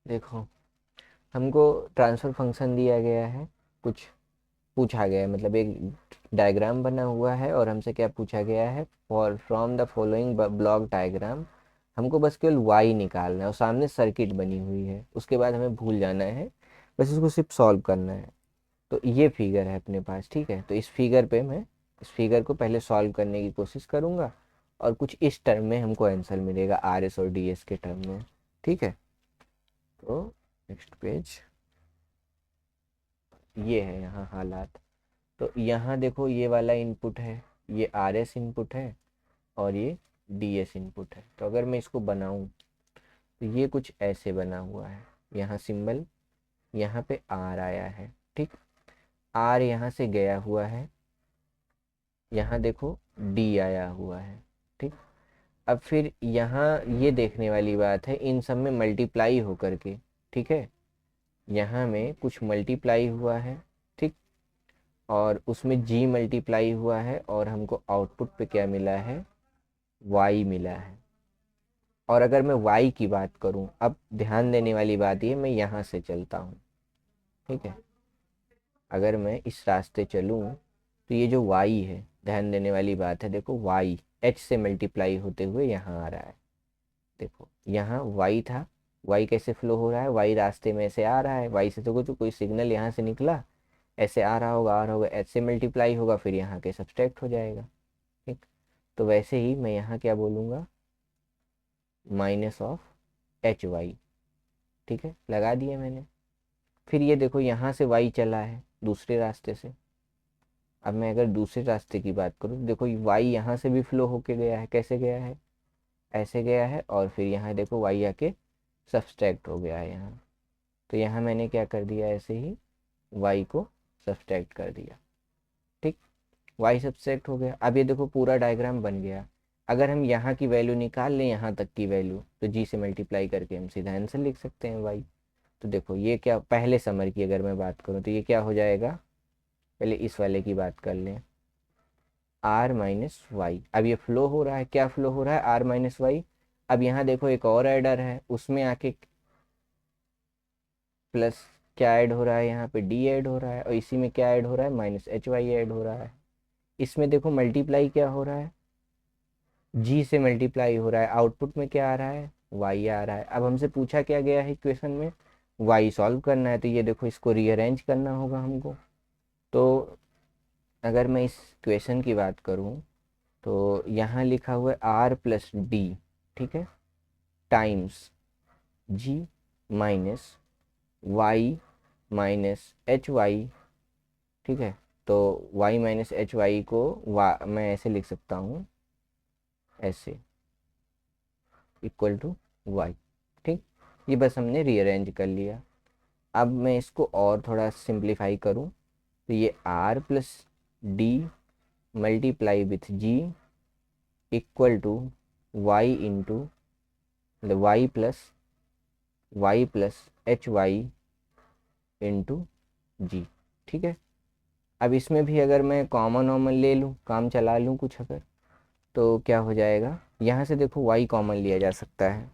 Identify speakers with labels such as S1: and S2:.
S1: देखो, हमको transfer function दिया गया है, कुछ पूछा गया है, मतलब एक डायग्राम बना हुआ है और हमसे क्या पूछा गया है, for from the following block diagram. हमको बस केवल वाई निकालना है और सामने सर्किट बनी हुई है, उसके बाद हमें भूल जाना है, बस इसको सिर्फ सॉल्व करना है। तो ये फिगर है अपने पास, ठीक है। तो इस फिगर पे मैं इस फिगर को पहले सॉल्व करने की कोशिश करूँगा और कुछ इस टर्म में हमको आंसर मिलेगा, आर एस और डी एस के टर्म में, ठीक है। तो नेक्स्ट पेज, ये है यहाँ हालात। तो यहाँ देखो, ये वाला इनपुट है, ये आर एस इनपुट है और ये डी एस इनपुट है। तो अगर मैं इसको बनाऊँ तो ये कुछ ऐसे बना हुआ है, यहाँ सिंबल, यहाँ पे आर आया है, ठीक। आर यहाँ से गया हुआ है, यहाँ देखो डी आया हुआ है, ठीक। अब फिर यहाँ ये देखने वाली बात है, इन सब में मल्टीप्लाई होकर के, ठीक है, यहाँ में कुछ मल्टीप्लाई हुआ है, ठीक। और उसमें जी मल्टीप्लाई हुआ है और हमको आउटपुट पे क्या मिला है, वाई मिला है। और अगर मैं वाई की बात करूं, अब ध्यान देने वाली बात ये, मैं यहाँ से चलता हूँ, ठीक है। अगर मैं इस रास्ते चलूँ तो ये जो वाई है, ध्यान देने वाली बात है, देखो वाई एच से मल्टीप्लाई होते हुए यहाँ आ रहा है। देखो यहाँ वाई था, वाई कैसे फ्लो हो रहा है, वाई रास्ते में से आ रहा है, वाई से तो कोई सिग्नल यहाँ से निकला, ऐसे आ रहा होगा, एच से मल्टीप्लाई होगा, फिर यहाँ के सब्सट्रैक्ट हो जाएगा, ठीक। तो वैसे ही मैं यहाँ क्या बोलूँगा, माइनस ऑफ एच वाई, ठीक है, लगा दिया मैंने। फिर ये देखो, यहाँ से वाई चला है दूसरे रास्ते से। अब मैं अगर दूसरे रास्ते की बात करूँ तो देखो, वाई यहाँ से भी फ्लो होके गया है, कैसे गया है, ऐसे गया है, और फिर यहाँ देखो वाई आके सब्सट्रैक्ट हो गया है यहाँ। तो यहाँ मैंने क्या कर दिया, ऐसे ही वाई को सब्सट्रैक्ट कर दिया, ठीक। वाई सब्सट्रैक्ट हो गया। अब ये देखो पूरा डायग्राम बन गया। अगर हम यहाँ की वैल्यू निकाल लें, यहाँ तक की वैल्यू, तो जी से मल्टीप्लाई करके हम सीधा आंसर लिख सकते हैं वाई। तो देखो ये क्या, पहले समर की अगर मैं बात करूँ तो ये क्या हो जाएगा, पहले इस वाले की बात कर लें, आर माइनस वाई। अब ये फ्लो हो रहा है, क्या फ्लो हो रहा है, आर माइनस वाई। अब यहाँ देखो एक और एडर है, उसमें आके प्लस क्या ऐड हो रहा है, यहाँ पे डी ऐड हो रहा है, और इसी में क्या ऐड हो रहा है, माइनस एच वाई ऐड हो रहा है। इसमें देखो मल्टीप्लाई क्या हो रहा है, जी से मल्टीप्लाई हो रहा है, आउटपुट में क्या आ रहा है, वाई आ रहा है। अब हमसे पूछा क्या गया है इक्वेशन में, वाई सॉल्व करना है, तो ये देखो इसको रीअरेंज करना होगा हमको। तो अगर मैं इस इक्वेशन की बात करूँ तो यहाँ लिखा हुआ है आर प्लस डी, ठीक है, times G minus Y minus H Y, ठीक है। तो वाई माइनस एच वाई को मैं ऐसे लिख सकता हूँ, ऐसे, इक्वल टू वाई, ठीक। ये बस हमने रीअरेंज कर लिया। अब मैं इसको और थोड़ा सिंप्लीफाई करूँ तो ये R plus D multiply with G equal to Y into, मतलब Y plus H Y into G, ठीक है। अब इसमें भी अगर मैं कॉमन वॉमन ले लूँ, काम चला लूँ कुछ अगर, तो क्या हो जाएगा, यहाँ से देखो वाई कॉमन लिया जा सकता है,